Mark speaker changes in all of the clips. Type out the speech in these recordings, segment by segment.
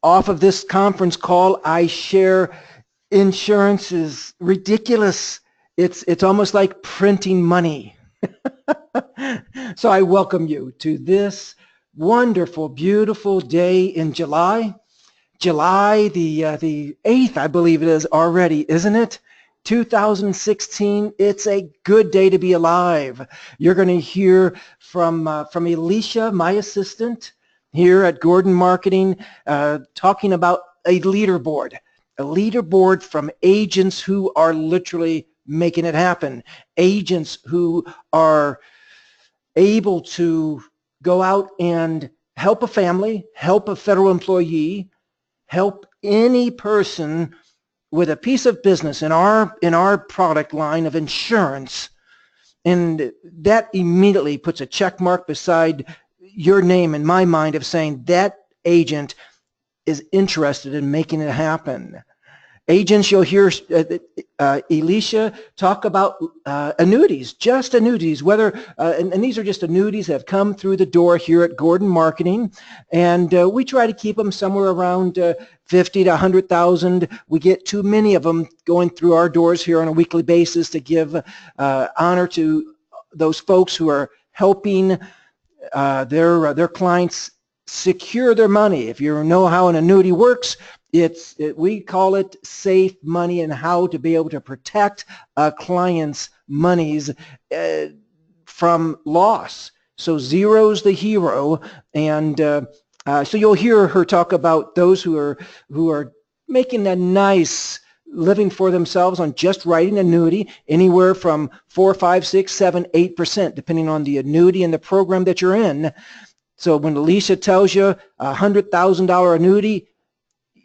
Speaker 1: off of this conference call, I share insurance is ridiculous. It's almost like printing money. So I welcome you to this wonderful, beautiful day in July. July the 8th, I believe it is already, isn't it? 2016. It's a good day to be alive. You're going to hear from Alicia, my assistant, here at Gordon Marketing, talking about a leaderboard from agents who are literally making it happen, agents who are able to go out and help a family, help a federal employee, help any person with a piece of business in our product line of insurance, and that immediately puts a check mark beside your name in my mind of saying that agent is interested in making it happen. Agents, you'll hear Alicia talk about annuities, just annuities, whether, and these are just annuities that have come through the door here at Gordon Marketing, and we try to keep them somewhere around 50 to 100,000. We get too many of them going through our doors here on a weekly basis to give honor to those folks who are helping their clients secure their money. If you know how an annuity works, we call it safe money, and how to be able to protect a client's monies from loss. So zero's the hero, and so you'll hear her talk about those who are making a nice living for themselves on just writing annuity, anywhere from 4, 5, 6, 7, 8%, depending on the annuity and the program that you're in. So when Alicia tells you a $100,000 annuity,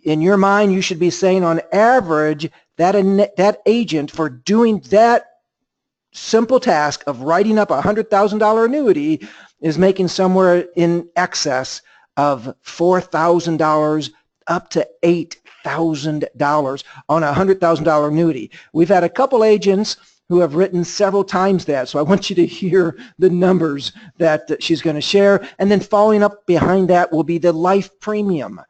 Speaker 1: in your mind, you should be saying on average that agent, for doing that simple task of writing up a $100,000 annuity, is making somewhere in excess of $4,000 up to $8,000 on a $100,000 annuity. We've had a couple agents who have written several times that, so I want you to hear the numbers that she's going to share, and then following up behind that will be the life premium.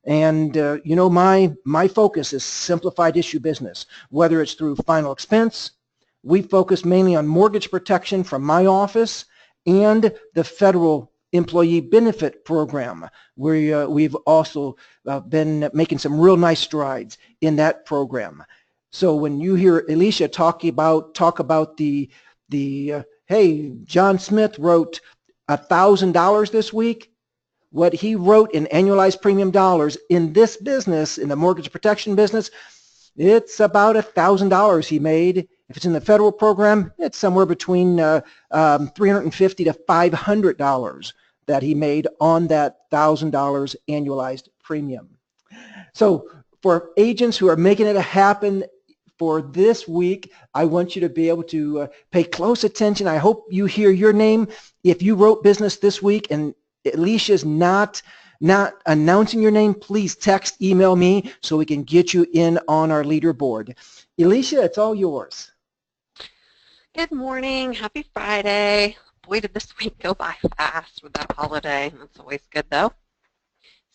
Speaker 1: And you know, my focus is simplified issue business, whether it's through final expense. We focus mainly on mortgage protection from my office and the federal employee benefit program, where we've also been making some real nice strides in that program. So when you hear Alicia talk about the hey, John Smith wrote $1,000 this week, what he wrote in annualized premium dollars in this business, in the mortgage protection business, it's about $1,000 he made. If it's in the federal program, it's somewhere between $350 to $500 that he made on that $1,000 annualized premium. So for agents who are making it happen for this week, I want you to be able to pay close attention. I hope you hear your name. If you wrote business this week and Alicia's not announcing your name, please text, email me so we can get you in on our leaderboard. Alicia, it's all yours.
Speaker 2: Good morning. Happy Friday. Boy, did this week go by fast with that holiday. That's always good, though.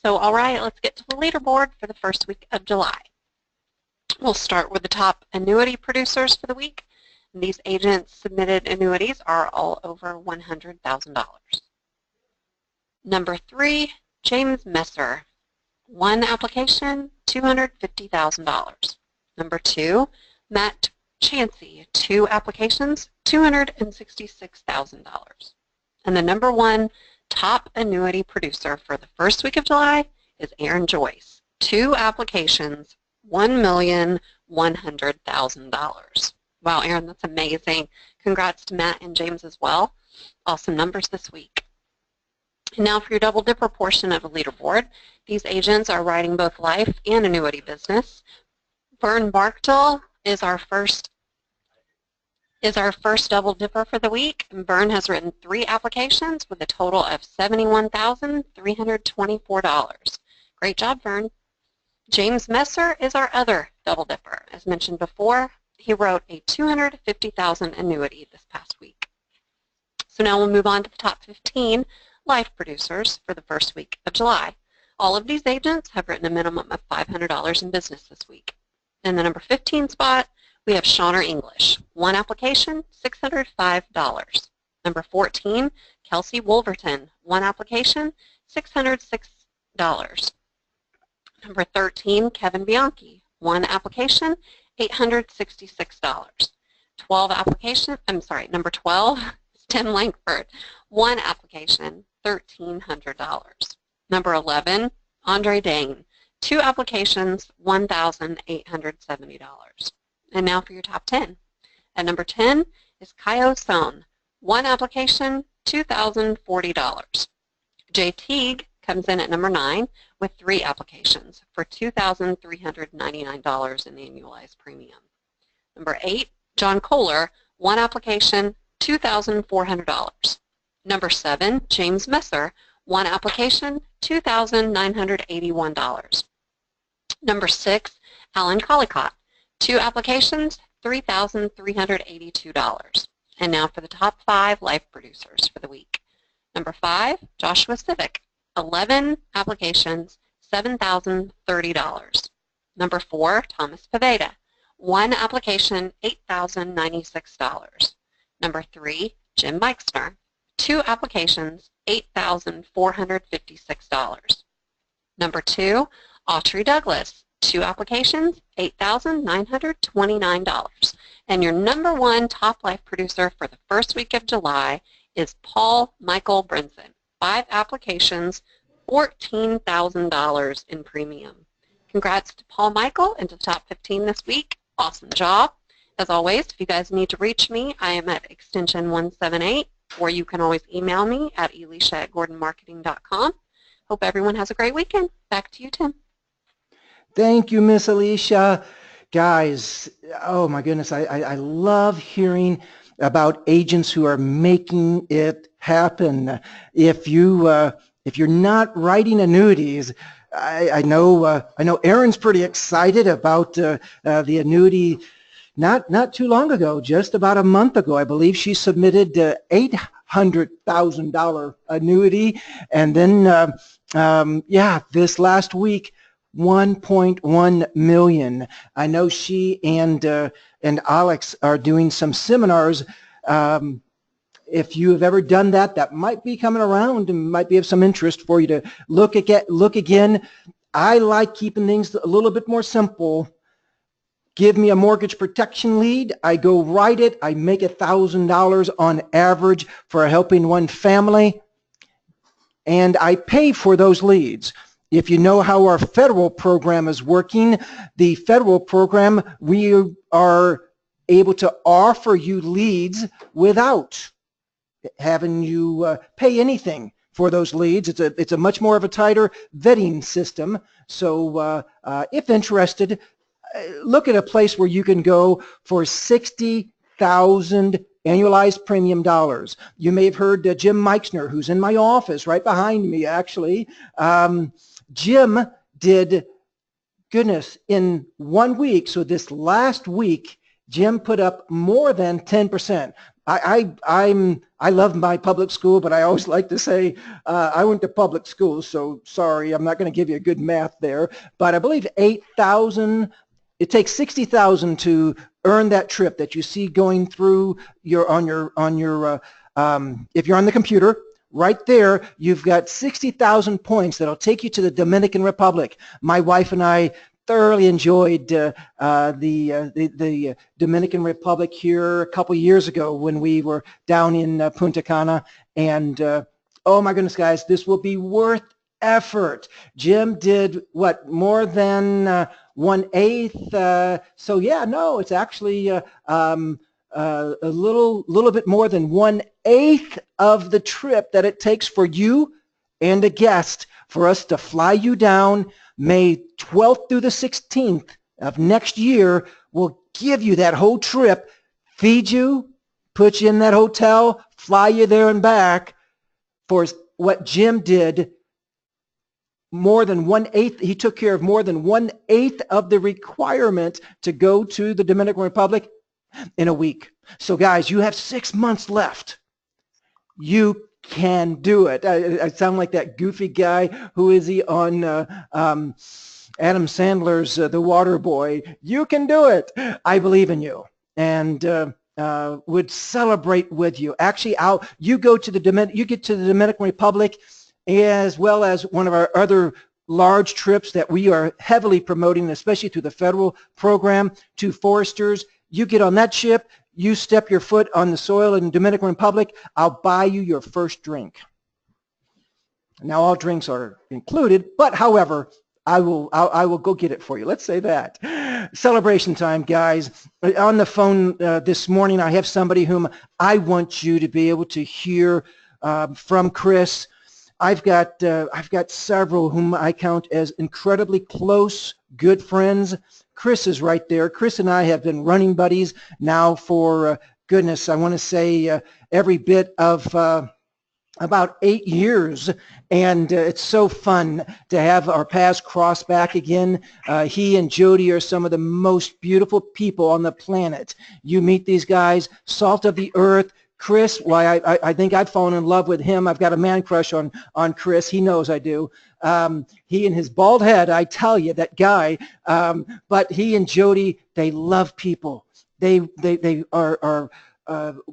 Speaker 2: So, all right, let's get to the leaderboard for the first week of July. We'll start with the top annuity producers for the week. And these agents submitted annuities are all over $100,000. Number 3, James Messer. 1 application, $250,000. Number 2, Matt Chansey. 2 applications, $266,000. And the number 1 top annuity producer for the first week of July is Aaron Joyce. 2 applications, $1,100,000. Wow, Aaron, that's amazing. Congrats to Matt and James as well. Awesome numbers this week. And now for your double dipper portion of the leaderboard. These agents are writing both life and annuity business. Vern Barktel is our first double dipper for the week. And Vern has written 3 applications with a total of $71,324. Great job, Vern. James Messer is our other double dipper. As mentioned before, he wrote a $250,000 annuity this past week. So now we'll move on to the top 15 life producers for the first week of July. All of these agents have written a minimum of $500 in business this week. In the number 15 spot, we have Shawner English. One application, $605. Number 14, Kelsey Wolverton. One application, $606. Number 13, Kevin Bianchi. One application, $866. Number 12 is Tim Lankford. One application, $1,300. Number 11, Andre Dane. Two applications, $1,870. And now for your top 10. At number 10 is Kaio Son. One application, $2,040. Jay Teague comes in at number 9 with 3 applications for $2,399 in annualized premium. Number 8, John Kohler. One application, $2,400. Number 7, James Messer. One application, $2,981. Number 6, Alan Collicott. 2 applications, $3,382. And now for the top 5 life producers for the week. Number 5, Joshua Civic. 11 applications, $7,030. Number 4, Thomas Paveda. One application, $8,096. Number 3, Jim Meixner. 2 applications, $8,456. Number 2, Autry Douglas. 2 applications, $8,929. And your number 1 top life producer for the first week of July is Paul Michael Brinson. 5 applications, $14,000 in premium. Congrats to Paul Michael into the top 15 this week. Awesome job. As always, if you guys need to reach me, I am at extension 178, or you can always email me at elisha@gordonmarketing.com. Hope everyone has a great weekend. Back to you, Tim.
Speaker 1: Thank you, Miss Alicia. Guys, oh my goodness, I love hearing about agents who are making it happen. If you're not writing annuities, I know Erin's pretty excited about the annuity. Not too long ago, just about a month ago, I believe she submitted $800,000 annuity, and then this last week, 1.1 million. I know she and Alex are doing some seminars. If you have ever done that, that might be coming around and might be of some interest for you to look again. I like keeping things a little bit more simple. Give me a mortgage protection lead. I go write it. I make $1,000 on average for helping one family, and I pay for those leads. If you know how our federal program is working, the federal program, we are able to offer you leads without having you pay anything for those leads. It's a much more of a tighter vetting system. So if interested, look at a place where you can go for $60,000 annualized premium dollars. You may have heard Jim Meixner, who's in my office right behind me, actually. Jim did, goodness, in 1 week, so this last week, Jim put up more than 10%. I love my public school, but I always like to say I went to public school, so sorry, I'm not going to give you a good math there. But I believe 8,000, it takes 60,000 to earn that trip that you see going through if you're on the computer. Right there, you've got 60,000 points that'll take you to the Dominican Republic. My wife and I thoroughly enjoyed the Dominican Republic here a couple years ago when we were down in Punta Cana. And oh my goodness, guys, this will be worth effort. Jim did what, more than 1/8? So yeah, no, it's actually a little bit more than 1/8 of the trip that it takes for you and a guest for us to fly you down. May 12th through the 16th of next year. We'll give you that whole trip, feed you, put you in that hotel, fly you there and back. For what Jim did, more than 1/8, he took care of more than 1/8 of the requirement to go to the Dominican Republic in a week. So guys, you have 6 months left. You can do it. I sound like that goofy guy. Who is he on Adam Sandler's The Water Boy? You can do it. I believe in you, and would celebrate with you. Actually, you get to the Dominican Republic, as well as one of our other large trips that we are heavily promoting, especially through the federal program, to foresters. You get on that ship, you step your foot on the soil in the Dominican Republic, I'll buy you your first drink. Now, all drinks are included, but however, I will go get it for you. Let's say that. Celebration time, guys. On the phone this morning, I have somebody whom I want you to be able to hear from Chris. I've got several whom I count as incredibly close, good friends. Chris is right there. Chris and I have been running buddies now for, goodness, I want to say every bit of about 8 years, and it's so fun to have our paths cross back again. He and Jody are some of the most beautiful people on the planet. You meet these guys, salt of the earth. Chris, why I think I've fallen in love with him. I've got a man crush on Chris. He knows I do. He and his bald head, I tell you, that guy. But he and Jody, they love people. They are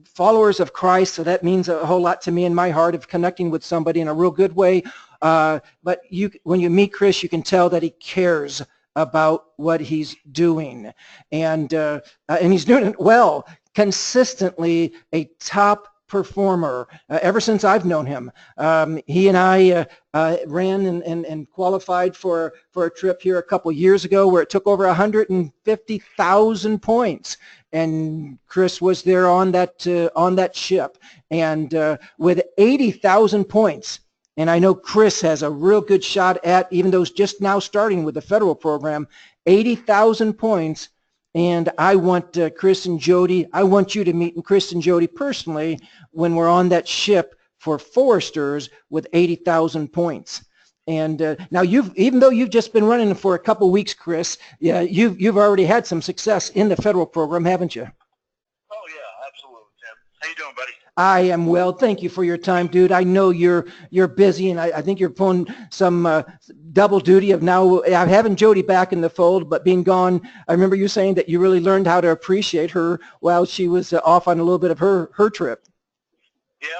Speaker 1: followers of Christ, so that means a whole lot to me in my heart of connecting with somebody in a real good way. But when you meet Chris, you can tell that he cares about what he's doing, and he's doing it well. Consistently a top performer ever since I've known him. He and I ran and qualified for a trip here a couple years ago where it took over 150,000 points, and Chris was there on that ship, and with 80,000 points. And I know Chris has a real good shot at, even though he's just now starting with the federal program, 80,000 points. And I want Chris and Jody, I want you to meet Chris and Jody personally when we're on that ship for foresters with 80,000 points. And now even though you've just been running for a couple weeks, Chris, yeah, you've already had some success in the federal program, haven't you?
Speaker 3: Oh yeah, absolutely, Tim. How you doing, buddy?
Speaker 1: I am well. Thank you for your time, dude. I know you're busy, and I think you're pulling some double duty of now having Jody back in the fold, but being gone. I remember you saying that you really learned how to appreciate her while she was off on a little bit of her trip.
Speaker 3: Yep.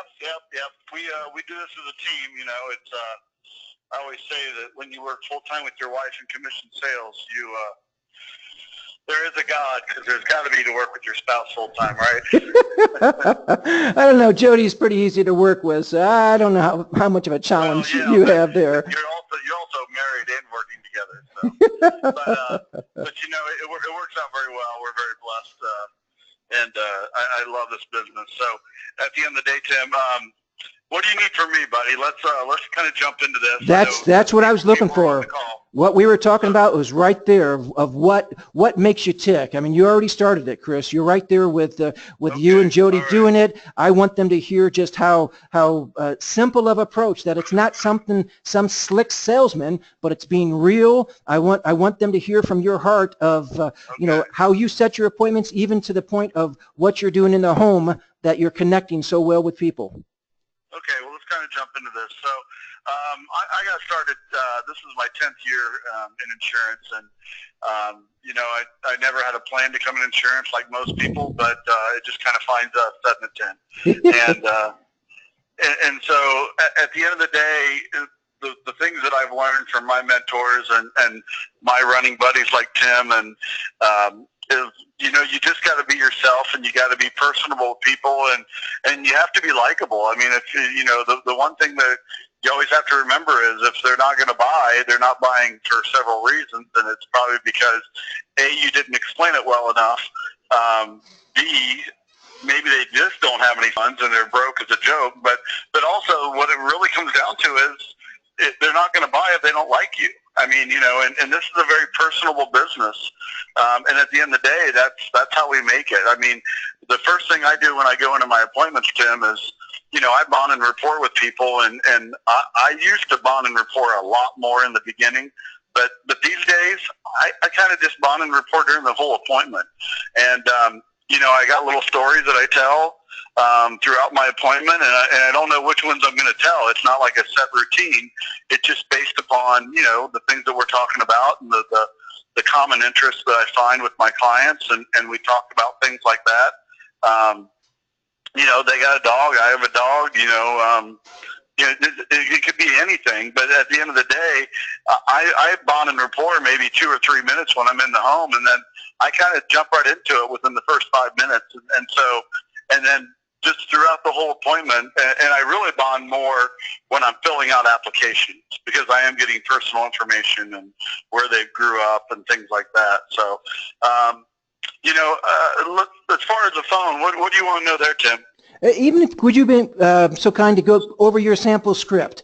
Speaker 3: We do this as a team. You know, it's I always say that when you work full time with your wife in commission sales, there is a God, because there's got to be to work with your spouse full time, right?
Speaker 1: I don't know. Jody's pretty easy to work with, so I don't know how much of a challenge you have there.
Speaker 3: You're also married and working together, so. but you know, it works out very well. We're very blessed, and I love this business. So at the end of the day, Tim, what do you need from me, buddy? Let's kind of jump into this.
Speaker 1: That's what I was looking for. What we were talking about was right there of what makes you tick. I mean, you already started it, Chris. You're right there with you and Jody doing it. I want them to hear just how simple of approach, that it's not some slick salesman, but it's being real. I want them to hear from your heart of you know, how you set your appointments, even to the point of what you're doing in the home, that you're connecting so well with people.
Speaker 3: Okay, well, let's kind of jump into this. So I got started, this is my 10th year in insurance, and, you know, I never had a plan to come in insurance like most people, but it just kind of finds us setting a 10. And so at the end of the day, the things that I've learned from my mentors and my running buddies like Tim is, you know, you just got to be yourself, and you got to be personable with people, and you have to be likable. I mean, if you know, the one thing that you always have to remember is, if they're not going to buy, they're not buying for several reasons, and it's probably because A, you didn't explain it well enough, B, maybe they just don't have any funds and they're broke as a joke, but also what it really comes down to is they're not going to buy if they don't like you. I mean, you know, and this is a very personable business, and at the end of the day, that's how we make it. I mean, the first thing I do when I go into my appointments, Tim, is, you know, I bond and rapport with people, and I used to bond and rapport a lot more in the beginning, but these days, I kind of just bond and rapport during the whole appointment, and you know, I got little stories that I tell. throughout my appointment, and I don't know which ones I'm going to tell. It's not like a set routine. It's just based upon, you know, the things that we're talking about and the common interests that I find with my clients, and we talk about things like that. You know, they got a dog, I have a dog, you know, it could be anything, but at the end of the day, I bond and rapport maybe 2 or 3 minutes when I'm in the home, and then I kind of jump right into it within the first 5 minutes, and then just throughout the whole appointment, and I really bond more when I'm filling out applications, because I am getting personal information and where they grew up and things like that. So, you know, look, as far as the phone, what do you want to know there, Tim?
Speaker 1: Even if, would you be so kind to go over your sample script?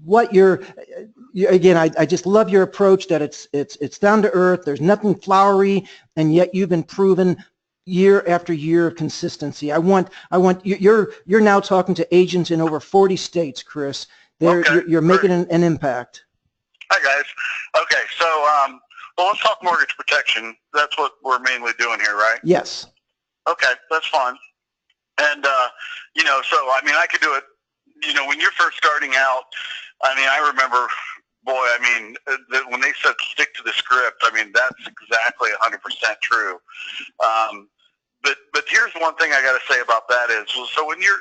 Speaker 1: What again, I just love your approach that it's down to earth. There's nothing flowery, and yet you've been proven year after year of consistency. You're now talking to agents in over 40 states, Chris.
Speaker 3: Okay,
Speaker 1: you're making an impact.
Speaker 3: Hi guys. Okay, so well, let's talk mortgage protection. That's what we're mainly doing here, right?
Speaker 1: Yes.
Speaker 3: Okay, that's fine. And you know, so I mean, I could do it. You know, when you're first starting out, I mean, I remember, boy, I mean, when they said stick to the script, I mean, that's exactly 100% true. But here's one thing I got to say about that is, so when you're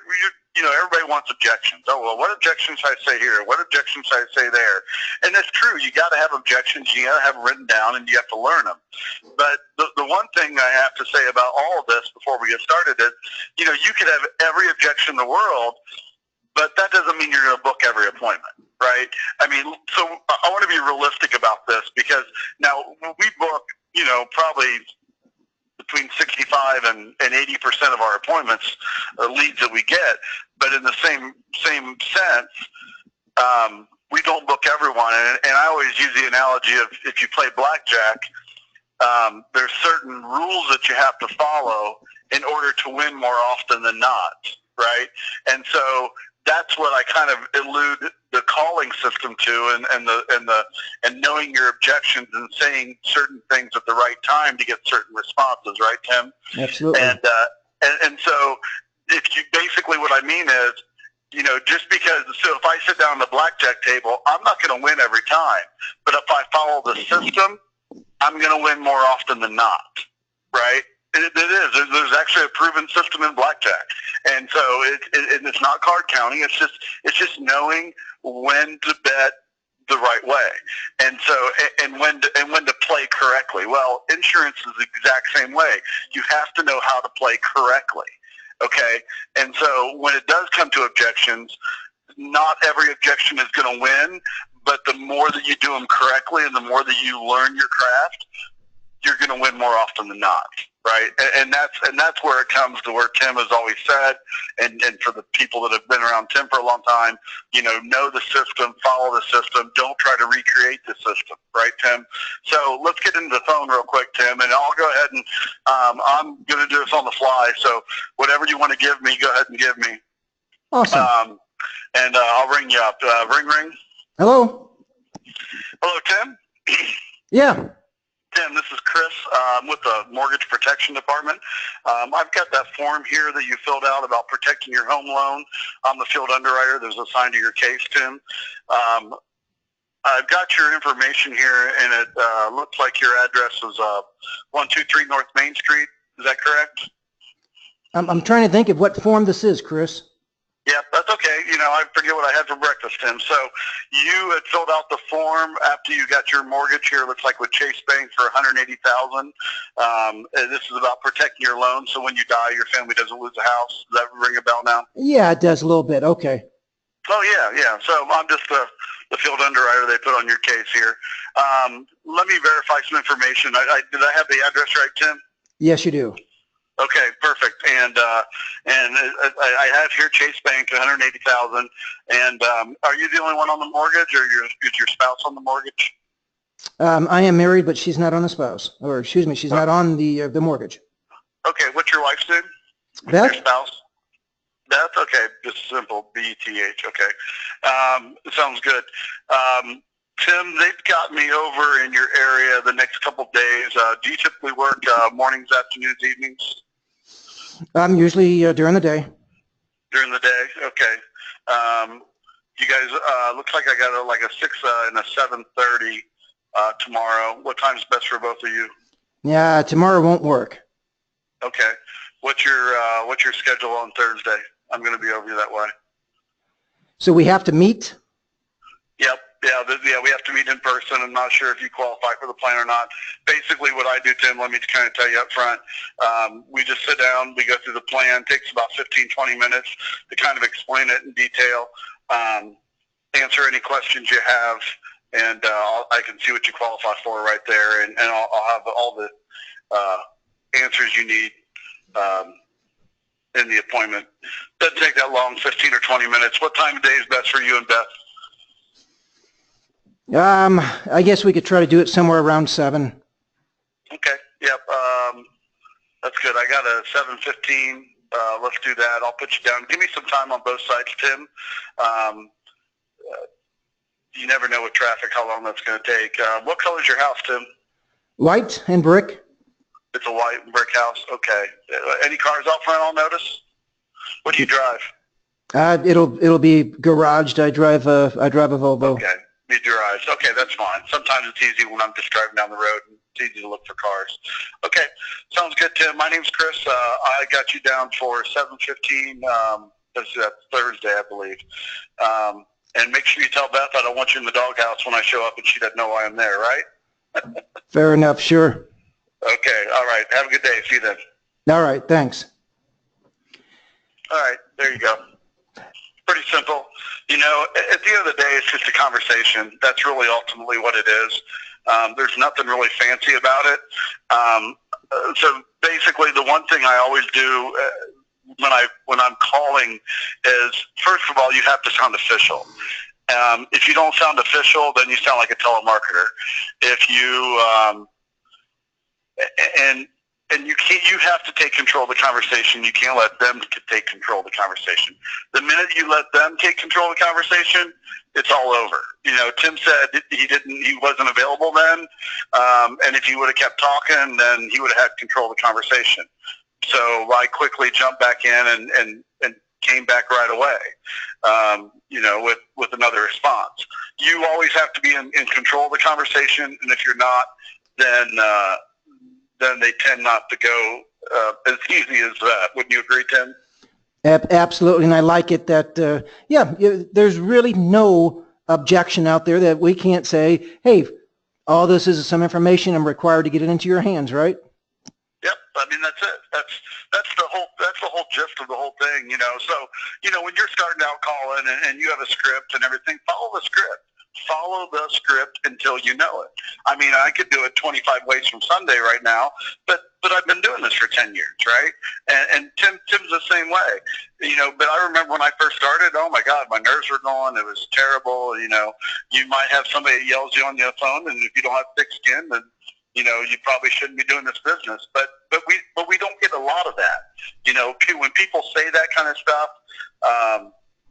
Speaker 3: you know, everybody wants objections. Oh, well, what objections should I say here? What objections should I say there? And that's true. You got to have objections. You got to have them written down, and you have to learn them. But the one thing I have to say about all of this before we get started is, you know, you could have every objection in the world, but that doesn't mean you're going to book every appointment, right? I mean, so I want to be realistic about this, because now we book, you know, probably between 65 and 80% of our appointments, leads that we get. But in the same sense, we don't book everyone. And I always use the analogy of, if you play blackjack, there's certain rules that you have to follow in order to win more often than not, right? And so that's what I kind of allude the calling system to, and knowing your objections and saying certain things at the right time to get certain responses, right, Tim?
Speaker 1: Absolutely.
Speaker 3: And so if you basically, what I mean is, you know, just because, so if I sit down at the blackjack table, I'm not going to win every time, but if I follow the system, I'm going to win more often than not, right? It is. There's actually a proven system in blackjack, and so it's not card counting. It's just knowing when to bet the right way, and so and when to play correctly. Well, insurance is the exact same way. You have to know how to play correctly. Okay, and so when it does come to objections, not every objection is going to win, but the more that you do them correctly and the more that you learn your craft, you're going to win more often than not, right? And that's where it comes to where Tim has always said, and for the people that have been around Tim for a long time, you know the system, follow the system, don't try to recreate the system, right, Tim? So let's get into the phone real quick, Tim, and I'll go ahead and I'm going to do this on the fly, so whatever you want to give me, go ahead and give me.
Speaker 1: Awesome.
Speaker 3: And I'll ring you up. Ring, ring.
Speaker 1: Hello?
Speaker 3: Hello, Tim?
Speaker 1: Yeah.
Speaker 3: Tim, this is Chris. I'm with the Mortgage Protection Department. I've got that form here that you filled out about protecting your home loan. I'm the field underwriter that's assigned to your case, Tim. I've got your information here, and it looks like your address is 123 North Main Street. Is that correct?
Speaker 1: I'm trying to think of what form this is, Chris.
Speaker 3: Yeah, that's okay. You know, I forget what I had for breakfast, Tim. So you had filled out the form after you got your mortgage here. It looks like with Chase Bank for $180,000. This is about protecting your loan, so when you die, your family doesn't lose a house. Does that ring a bell now?
Speaker 1: Yeah, it does a little bit. Okay.
Speaker 3: Oh yeah. So I'm just the field underwriter they put on your case here. Let me verify some information. Did I have the address right, Tim?
Speaker 1: Yes, you do.
Speaker 3: Okay, perfect. And I have here Chase Bank, $180,000. And are you the only one on the mortgage, or is your spouse on the mortgage?
Speaker 1: I am married, but she's not on the spouse, or excuse me, she's not on the mortgage.
Speaker 3: Okay, what's your wife's name?
Speaker 1: Beth.
Speaker 3: Your spouse. Beth. Okay, just simple. B-E-T-H. Okay, sounds good. Tim, they've got me over in your area the next couple of days. Do you typically work mornings, afternoons, evenings?
Speaker 1: Usually during the day.
Speaker 3: During the day, okay. You guys, looks like I got like a 6 and a 7:30 tomorrow. What time's best for both of you?
Speaker 1: Yeah, tomorrow won't work.
Speaker 3: Okay. What's your schedule on Thursday? I'm going to be over you that way.
Speaker 1: So we have to meet?
Speaker 3: Yep. Yeah, we have to meet in person. I'm not sure if you qualify for the plan or not. Basically what I do, Tim, let me kind of tell you up front, we just sit down, we go through the plan. It takes about 15, 20 minutes to kind of explain it in detail, answer any questions you have, and I can see what you qualify for right there, and I'll have all the answers you need in the appointment. Doesn't take that long, 15 or 20 minutes. What time of day is best for you and Beth?
Speaker 1: I guess we could try to do it somewhere around 7.
Speaker 3: Okay. Yep. That's good. I got a 7:15. Let's do that. I'll put you down. Give me some time on both sides, Tim. You never know with traffic how long that's going to take. What color is your house, Tim?
Speaker 1: White and brick.
Speaker 3: It's a white brick house. Okay. Any cars out front I'll notice? What do you drive?
Speaker 1: It'll be garaged. I drive a Volvo.
Speaker 3: Okay. You drive. Okay, that's fine. Sometimes it's easy when I'm just driving down the road. It's easy to look for cars. Okay. Sounds good, Tim. My name's Chris. I got you down for 7:15. That's Thursday, I believe. And make sure you tell Beth I don't want you in the doghouse when I show up and she doesn't know why I'm there, right?
Speaker 1: Fair enough, sure.
Speaker 3: Okay, all right. Have a good day. See you then.
Speaker 1: All right, thanks.
Speaker 3: All right, there you go. Pretty simple. You know, at the end of the day, it's just a conversation. That's really ultimately what it is. There's nothing really fancy about it. So basically, the one thing I always do when I'm calling is, first of all, you have to sound official. If you don't sound official, then you sound like a telemarketer. If you and you have to take control of the conversation. You can't let them take control of the conversation. The minute you let them take control of the conversation, it's all over. You know, Tim said he wasn't available then, and if he would have kept talking, then he would have had control of the conversation. So I quickly jumped back in and came back right away, you know, with another response. You always have to be in control of the conversation, and if you're not, then they tend not to go as easy as that. Wouldn't you agree, Tim?
Speaker 1: Absolutely, and I like it that, yeah, there's really no objection out there that we can't say, hey, all this is some information, I'm required to get it into your hands, right?
Speaker 3: Yep, I mean, that's it. That's the whole gist of the whole thing, you know. So, you know, when you're starting out calling and you have a script and everything, follow the script. Follow the script until you know it. I mean, I could do it 25 ways from Sunday right now, but I've been doing this for 10 years, right? And Tim's the same way, you know. But I remember when I first started, oh my God, my nerves were going. It was terrible. You know, you might have somebody that yells you on the phone, and if you don't have thick skin, then you know you probably shouldn't be doing this business. But we don't get a lot of that. You know, when people say that kind of stuff.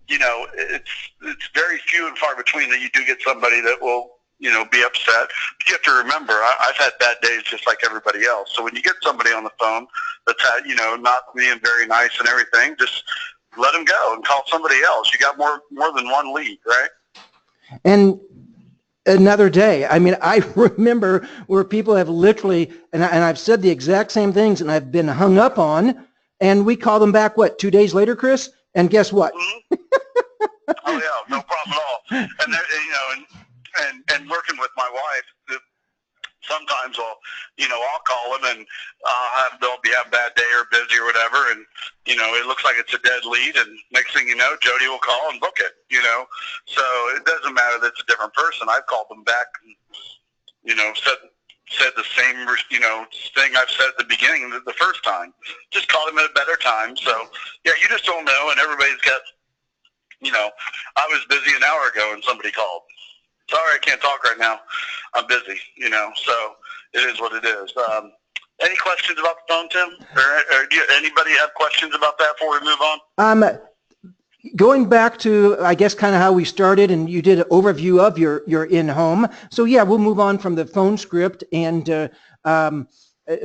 Speaker 3: You know, it's very few and far between that you do get somebody that will, you know, be upset. But you have to remember, I've had bad days just like everybody else. So when you get somebody on the phone that's had, you know, not being very nice and everything, just let them go and call somebody else. You got more than one lead, right? And
Speaker 1: another day. I mean, I remember where people have literally, and I've said the exact same things, and I've been hung up on, and we call them back, what, 2 days later, Chris? And guess what?
Speaker 3: Mm-hmm. Oh yeah, no problem at all. And you know, and working with my wife, sometimes I'll call them and they'll be having a bad day or busy or whatever, and you know it looks like it's a dead lead, and next thing you know, Jody will call and book it. You know, so it doesn't matter that it's a different person. I've called them back, and, you know, said the same, you know, thing I've said at the beginning the first time. Just call them at a better time. So yeah, you just don't know, and everybody's got. You know, I was busy an hour ago and somebody called. Sorry, I can't talk right now. I'm busy, you know, so it is what it is. Any questions about the phone, Tim? Or do anybody have questions about that before we move on?
Speaker 1: Going back to, I guess, kind of how we started, and you did an overview of your in-home. So, yeah, we'll move on from the phone script. And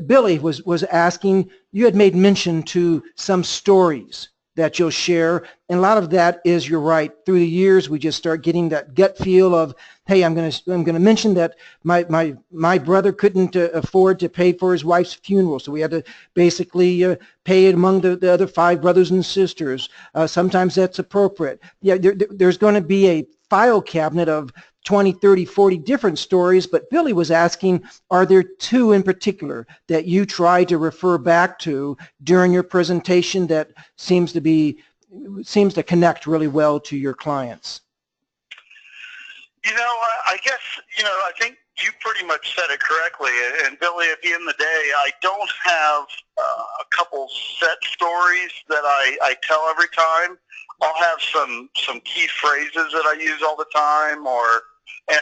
Speaker 1: Billy was asking, you had made mention to some stories that you'll share, and a lot of that is, you're right, through the years we just start getting that gut feel of, hey, I'm gonna mention that my brother couldn't afford to pay for his wife's funeral, so we had to basically pay it among the other 5 brothers and sisters. Sometimes that's appropriate. Yeah, there's going to be a file cabinet of 20, 30, 40 different stories, but Billy was asking, are there 2 in particular that you try to refer back to during your presentation that seems to connect really well to your clients?
Speaker 3: I guess, I think you pretty much said it correctly. And Billy, at the end of the day, I don't have a couple set stories that I tell every time. I'll have some key phrases that I use all the time, and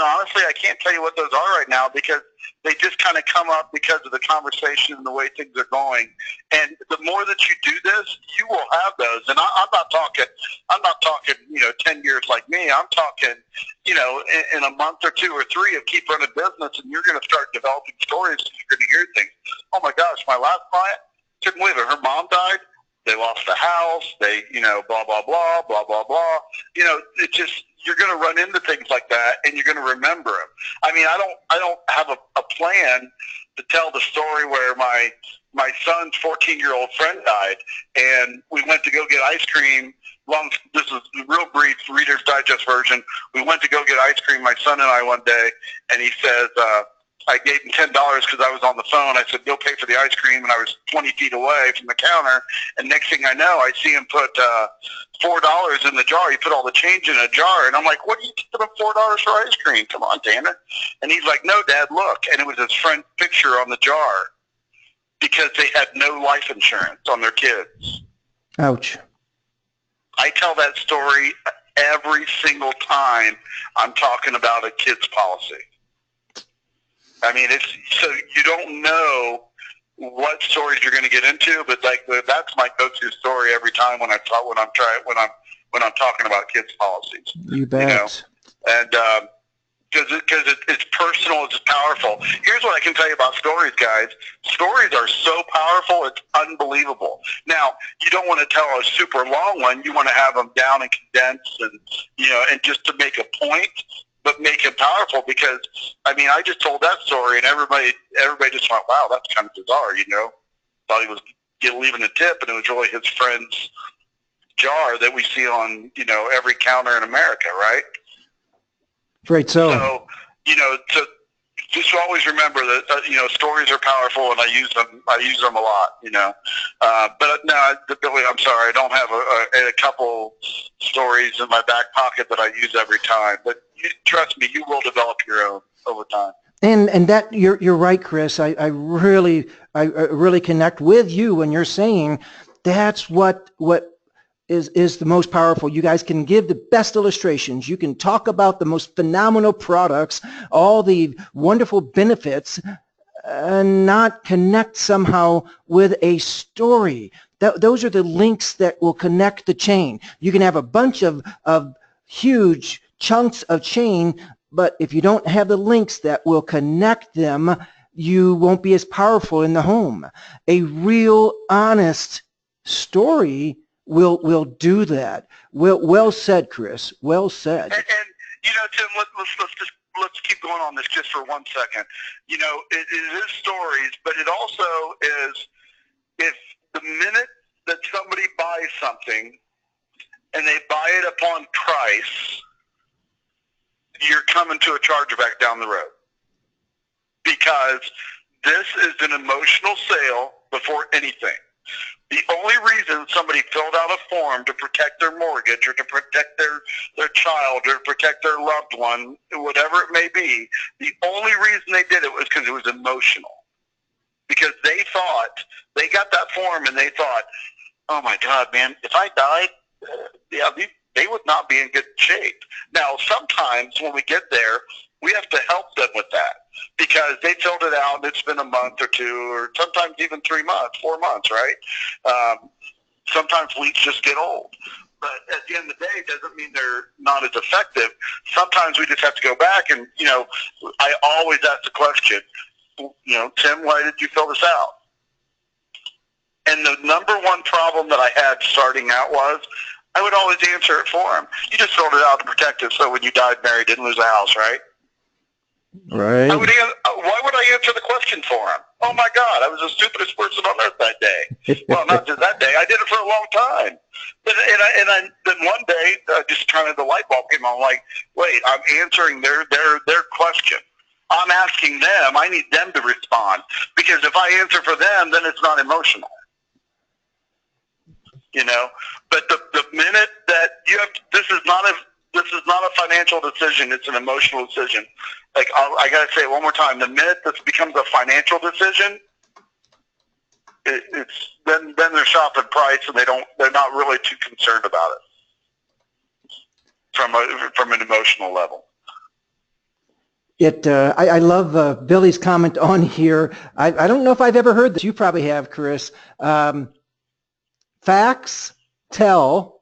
Speaker 3: honestly, I can't tell you what those are right now because they just kind of come up because of the conversation and the way things are going. And the more that you do this, you will have those. And I'm not talking, 10 years like me. I'm talking, in a month or 2 or 3 of keep running business, and you're going to start developing stories. And you're going to hear things. Oh my gosh, my last client, couldn't believe it. Her mom died. They lost the house. They, blah, blah, blah, blah, blah, blah. It just, you're going to run into things like that, and you're going to remember them. I mean, I don't have a plan to tell the story where my son's 14-year-old friend died, and we went to go get ice cream. This is a real brief Reader's Digest version. We went to go get ice cream, my son and I, one day, and he says, I gave him $10 because I was on the phone. I said, go pay for the ice cream, and I was 20 feet away from the counter. And next thing I know, I see him put $4 in the jar. He put all the change in a jar. And I'm like, what are you giving him $4 for ice cream? Come on, damn it. And he's like, no, Dad, look. And it was his friend's picture on the jar because they had no life insurance on their kids.
Speaker 1: Ouch.
Speaker 3: I tell that story every single time I'm talking about a kid's policy. I mean, so you don't know what stories you're going to get into, but that's my go-to story every time when I'm talking about kids' policies.
Speaker 1: You bet.
Speaker 3: And because it's personal, it's powerful. Here's what I can tell you about stories, guys. Stories are so powerful, it's unbelievable. Now, you don't want to tell a super long one. You want to have them down and condensed, and just to make a point. But make it powerful because, I mean, I just told that story and everybody just went, wow, that's kind of bizarre, Thought he was leaving a tip, and it was really his friend's jar that we see on, every counter in America, right?
Speaker 1: Right, so.
Speaker 3: So, just always remember that, stories are powerful, and I use them a lot, But no, Billy, I'm sorry, I don't have a couple stories in my back pocket that I use every time. But trust me, you will develop your own over time.
Speaker 1: And that you're right, Chris. I really connect with you when you're saying that's what is the most powerful. You guys can give the best illustrations. You can talk about the most phenomenal products, all the wonderful benefits, and not connect somehow with a story. Those are the links that will connect the chain. You can have a bunch of huge chunks of chain, but if you don't have the links that will connect them, you won't be as powerful in the home. A real honest story will do that. Well said, Chris. Well said.
Speaker 3: And Tim, let's keep going on this just for 1 second. It is stories, but it also is, if the minute that somebody buys something and they buy it upon price, you're coming to a chargeback down the road, because this is an emotional sale before anything. The only reason somebody filled out a form to protect their mortgage or to protect their child or to protect their loved one, whatever it may be, the only reason they did it was because it was emotional. Because they got that form and they thought, oh my God, man, if I died, they would not be in good shape. Now, sometimes when we get there, we have to help them with that, because they filled it out and it's been a month or 2 or sometimes even 3 months, 4 months, right? Sometimes leads just get old. But at the end of the day, it doesn't mean they're not as effective. Sometimes we just have to go back and, I always ask the question, Tim, why did you fill this out? And the number one problem that I had starting out was I would always answer it for him. You just filled it out to protect it so when you died, married, didn't lose a house, right?
Speaker 1: Right.
Speaker 3: Why would I answer the question for him? Oh, my God, I was the stupidest person on earth that day. Well, not just that day. I did it for a long time. Then one day, just kind of the light bulb came on, like, wait, I'm answering their question. I'm asking them. I need them to respond. Because if I answer for them, then it's not emotional. But the minute that you have, this is not a financial decision. It's an emotional decision. Like I gotta say it one more time. The minute this becomes a financial decision, then they're shopping price, and they're not really too concerned about it from an emotional level.
Speaker 1: I love Billy's comment on here. I don't know if I've ever heard this. You probably have, Chris. Facts tell,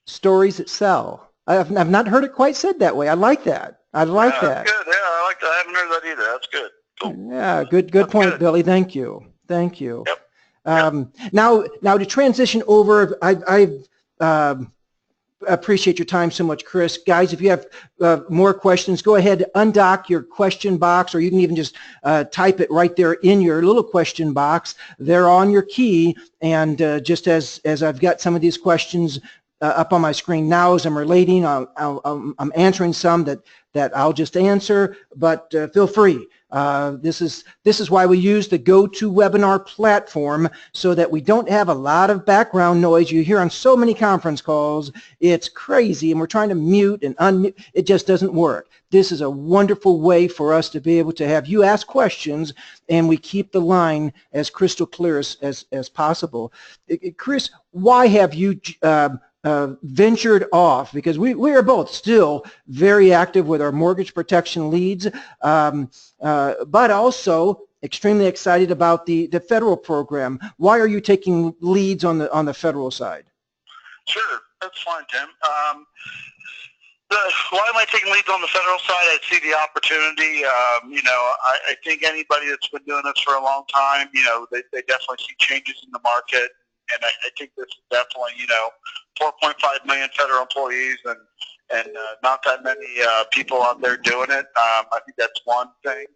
Speaker 1: stories that sell. I've not heard it quite said that way. I like that. I like that.
Speaker 3: That's good. Yeah, I like that. I haven't heard that either. That's good. Cool.
Speaker 1: Yeah, good point, good. Billy. Thank you. Yep. Now to transition over, I appreciate your time so much, Chris. Guys, if you have more questions, go ahead, undock your question box, or you can even just type it right there in your little question box. They're on your key, and just as I've got some of these questions up on my screen now as I'm relating, I'm answering some that I'll just answer, but feel free. This is why we use the GoToWebinar platform, so that we don't have a lot of background noise you hear on so many conference calls. It's crazy, and we're trying to mute and unmute. It just doesn't work. This is a wonderful way for us to be able to have you ask questions, and we keep the line as crystal clear as possible. Chris, why have you ventured off? Because we are both still very active with our mortgage protection leads, but also extremely excited about the federal program. Why are you taking leads on the federal side?
Speaker 3: Sure, that's fine, Tim. Why am I taking leads on the federal side? I see the opportunity. I think anybody that's been doing this for a long time, they definitely see changes in the market. And I think this is definitely, 4.5 million federal employees and not that many people out there doing it. I think that's one thing.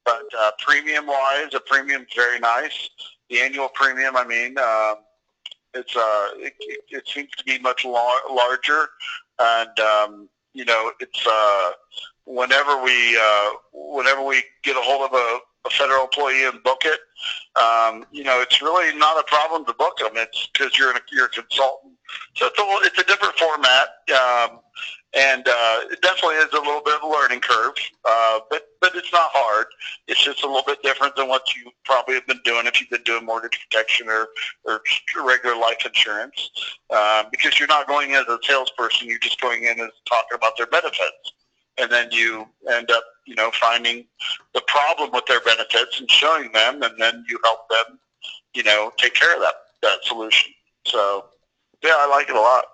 Speaker 3: But premium-wise, the premium's very nice. The annual premium, it seems to be much larger. And, it's whenever we get a hold of a federal employee and book it, it's really not a problem to book them. It's because you're a consultant. So it's a different format, and it definitely is a little bit of a learning curve, but it's not hard. It's just a little bit different than what you probably have been doing if you've been doing mortgage protection or regular life insurance, because you're not going in as a salesperson. You're just going in as talking about their benefits. And then you end up, finding the problem with their benefits and showing them, and then you help them, take care of that solution. So, yeah, I like it a lot.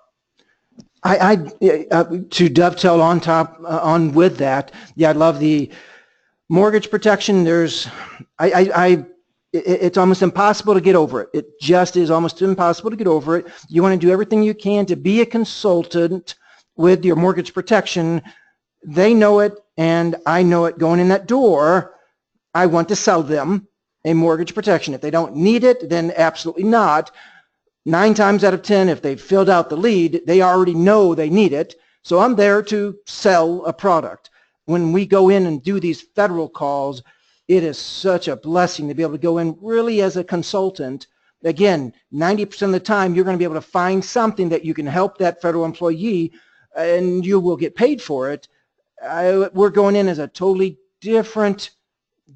Speaker 1: To dovetail on with that, I love the mortgage protection. It's almost impossible to get over it. It just is almost impossible to get over it. You want to do everything you can to be a consultant with your mortgage protection. They know it, and I know it. Going in that door, I want to sell them a mortgage protection. If they don't need it, then absolutely not. 9 times out of 10, if they've filled out the lead, they already know they need it. So I'm there to sell a product. When we go in and do these federal calls, it is such a blessing to be able to go in really as a consultant. Again, 90% of the time, you're going to be able to find something that you can help that federal employee, and you will get paid for it. We're going in as a totally different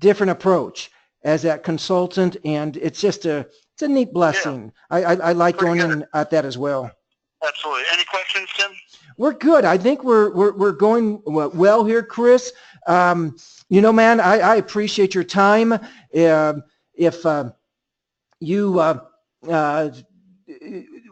Speaker 1: approach as that consultant, and it's a neat blessing. Yeah. I like going in at that as well.
Speaker 3: Absolutely. Any questions, Tim?
Speaker 1: We're good. I think we're going well here, Chris. Man, I appreciate your time. If you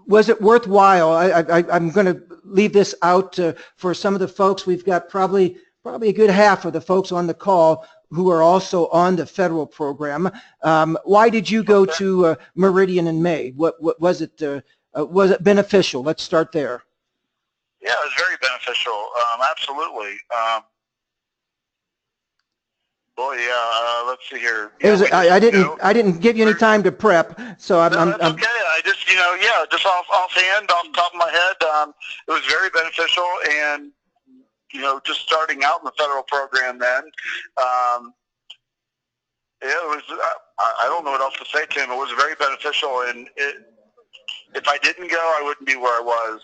Speaker 1: was it worthwhile? I'm going to leave this out for some of the folks. We've got probably a good half of the folks on the call. who are also on the federal program. Why did you go to Meridian in May? What was it? Was it beneficial? Let's start there.
Speaker 3: Yeah, it was very beneficial. Absolutely. Boy, yeah. Let's see here.
Speaker 1: It was. I didn't give you any time to prep, so
Speaker 3: that's okay. I just, yeah, just offhand, off the top of my head, it was very beneficial, and just starting out in the federal program then, it was. I don't know what else to say, Tim. It was very beneficial, and if I didn't go, I wouldn't be where I was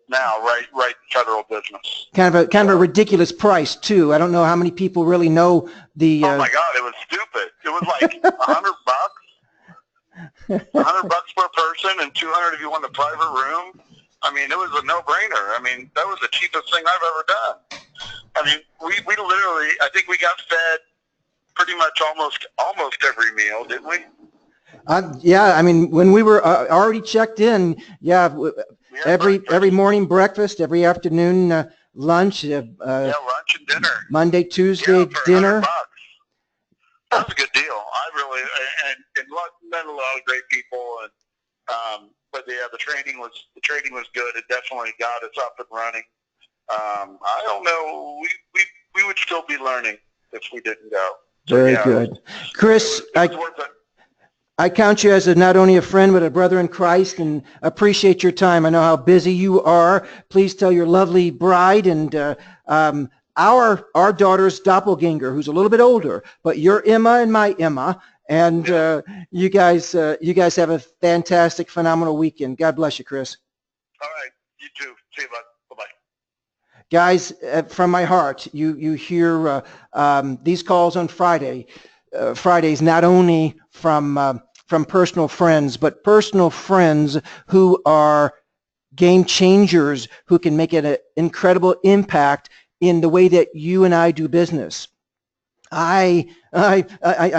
Speaker 3: now, right federal business.
Speaker 1: Kind of a ridiculous price too. I don't know how many people really know the.
Speaker 3: Oh my God, it was stupid. It was like $100, $100 per person, and $200 if you want a private room. I mean, it was a no-brainer. I mean, that was the cheapest thing I've ever done. I mean, we literally, I think we got fed pretty much almost every meal, didn't we?
Speaker 1: Yeah, I mean, when we were already checked in, yeah, every morning breakfast, every afternoon lunch.
Speaker 3: Yeah, lunch and dinner.
Speaker 1: Monday, Tuesday dinner.
Speaker 3: $100. That was a good deal. I really and met a lot of great people, and but yeah, the training was good. It definitely got us up and running. I don't know. We would still be learning if we didn't go. So,
Speaker 1: very good, Chris.
Speaker 3: It was worth it.
Speaker 1: I count you as not only a friend, but a brother in Christ, and appreciate your time. I know how busy you are. Please tell your lovely bride and our daughter's doppelganger, who's a little bit older, but you're Emma and my Emma, and you guys have a fantastic, phenomenal weekend. God bless you, Chris.
Speaker 3: All right, you too. See you, bud. Bye-bye.
Speaker 1: Guys, from my heart, you hear these calls on Fridays, not only from personal friends, but personal friends who are game changers, who can make an incredible impact in the way that you and I do business. I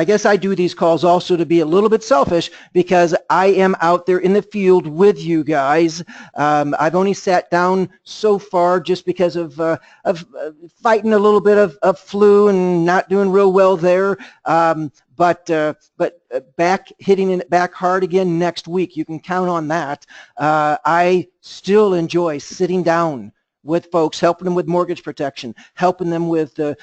Speaker 1: guess I do these calls also to be a little bit selfish, because I am out there in the field with you guys. I've only sat down so far just because of fighting a little bit of flu and not doing real well there. But back hitting it back hard again next week. You can count on that. I still enjoy sitting down with folks, helping them with mortgage protection, helping them with the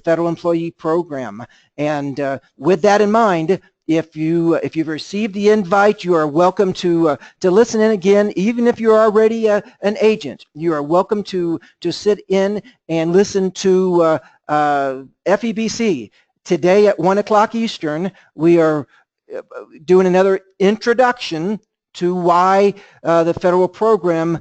Speaker 1: federal employee program. And with that in mind, if you've received the invite, you are welcome to listen in again. Even if you're already an agent, you are welcome to sit in and listen to FEBC. Today at 1 o'clock Eastern, we are doing another introduction to why the federal program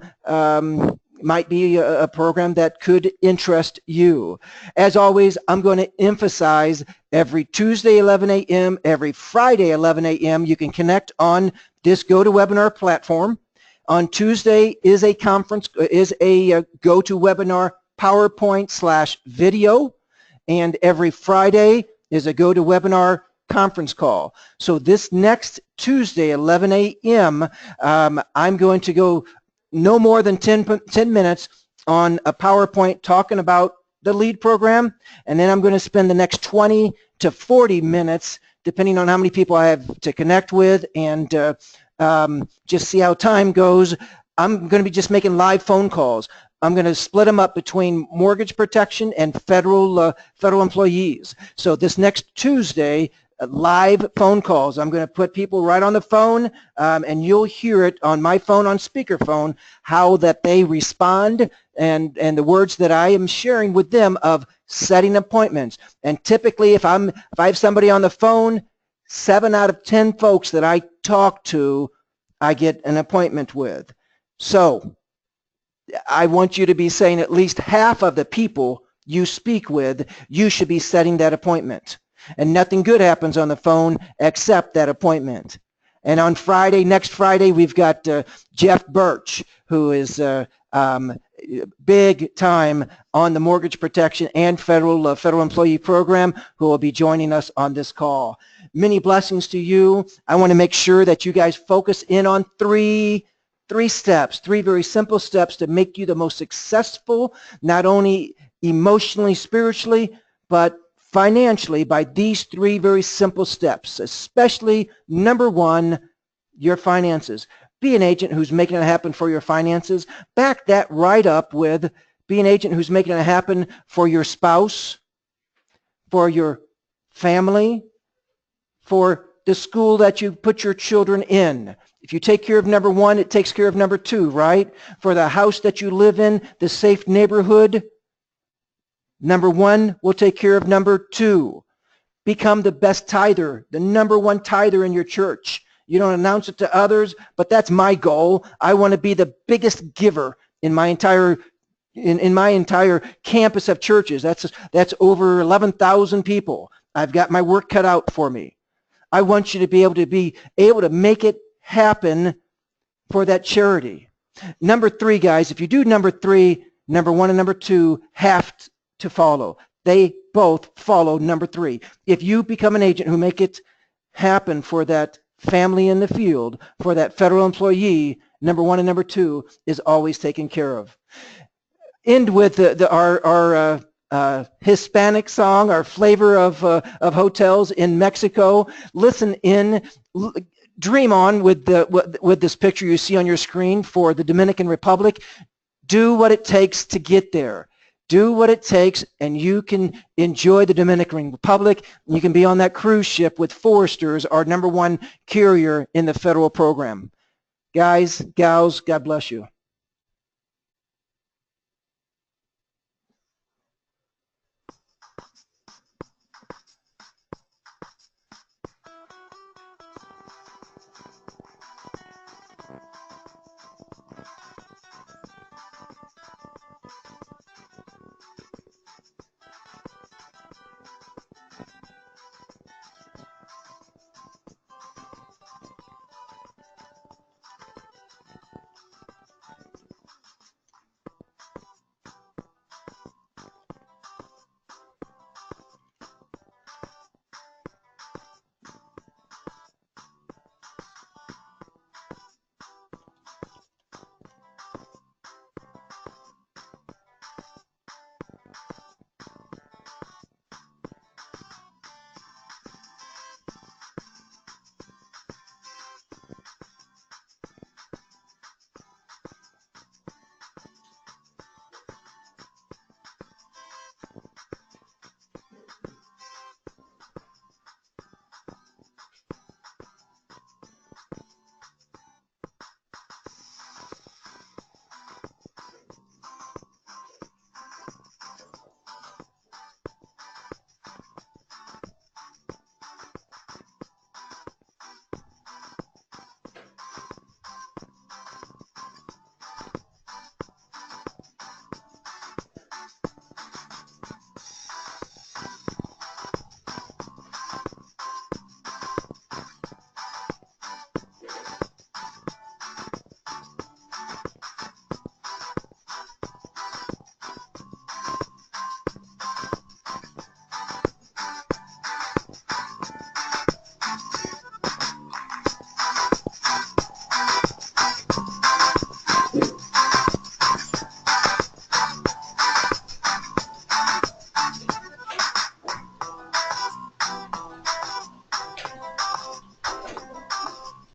Speaker 1: might be a program that could interest you. As always, I'm going to emphasize every Tuesday 11 a.m., every Friday 11 a.m. You can connect on this GoToWebinar platform. On Tuesday is a GoToWebinar PowerPoint/video, and every Friday is a GoToWebinar conference call. So this next Tuesday 11 a.m., I'm going to go no more than 10 minutes on a PowerPoint talking about the LEAD program, and then I'm going to spend the next 20 to 40 minutes, depending on how many people I have to connect with, and just see how time goes. I'm going to be just making live phone calls. I'm going to split them up between mortgage protection and federal employees. So this next Tuesday, live phone calls. I'm going to put people right on the phone, and you'll hear it on my phone on speakerphone, how that they respond, and the words that I am sharing with them of setting appointments. And typically, if I have somebody on the phone, 7 out of 10 folks that I talk to, I get an appointment with. So I want you to be saying at least half of the people you speak with, you should be setting that appointment. And nothing good happens on the phone except that appointment. And on Friday, next Friday, we've got Jeff Birch, who is big time on the mortgage protection and federal employee program, who will be joining us on this call. Many blessings to you. I want to make sure that you guys focus in on three steps, three very simple steps to make you the most successful, not only emotionally, spiritually, but financially by these 3 very simple steps, especially number 1, your finances. Be an agent who's making it happen for your finances. Back that right up with be an agent who's making it happen for your spouse, for your family, for the school that you put your children in. If you take care of number 1, it takes care of number 2, right? For the house that you live in, the safe neighborhood, number 1 will take care of number 2. Become the best tither, the number 1 tither in your church. You don't announce it to others, but that's my goal. I want to be the biggest giver in my entire campus of churches. That's over 11,000 people. I've got my work cut out for me. I want you to be able to make it happen for that charity. Number 3, guys, if you do number 3, number 1 and number 2 have to follow. They both follow number 3. If you become an agent who make it happen for that family in the field, for that federal employee, number 1 and number 2 is always taken care of. End with our Hispanic song, our flavor of hotels in Mexico. Listen in, dream on with this picture you see on your screen for the Dominican Republic. Do what it takes to get there. Do what it takes, and you can enjoy the Dominican Republic. You can be on that cruise ship with Foresters, our number 1 carrier in the federal program. Guys, gals, God bless you.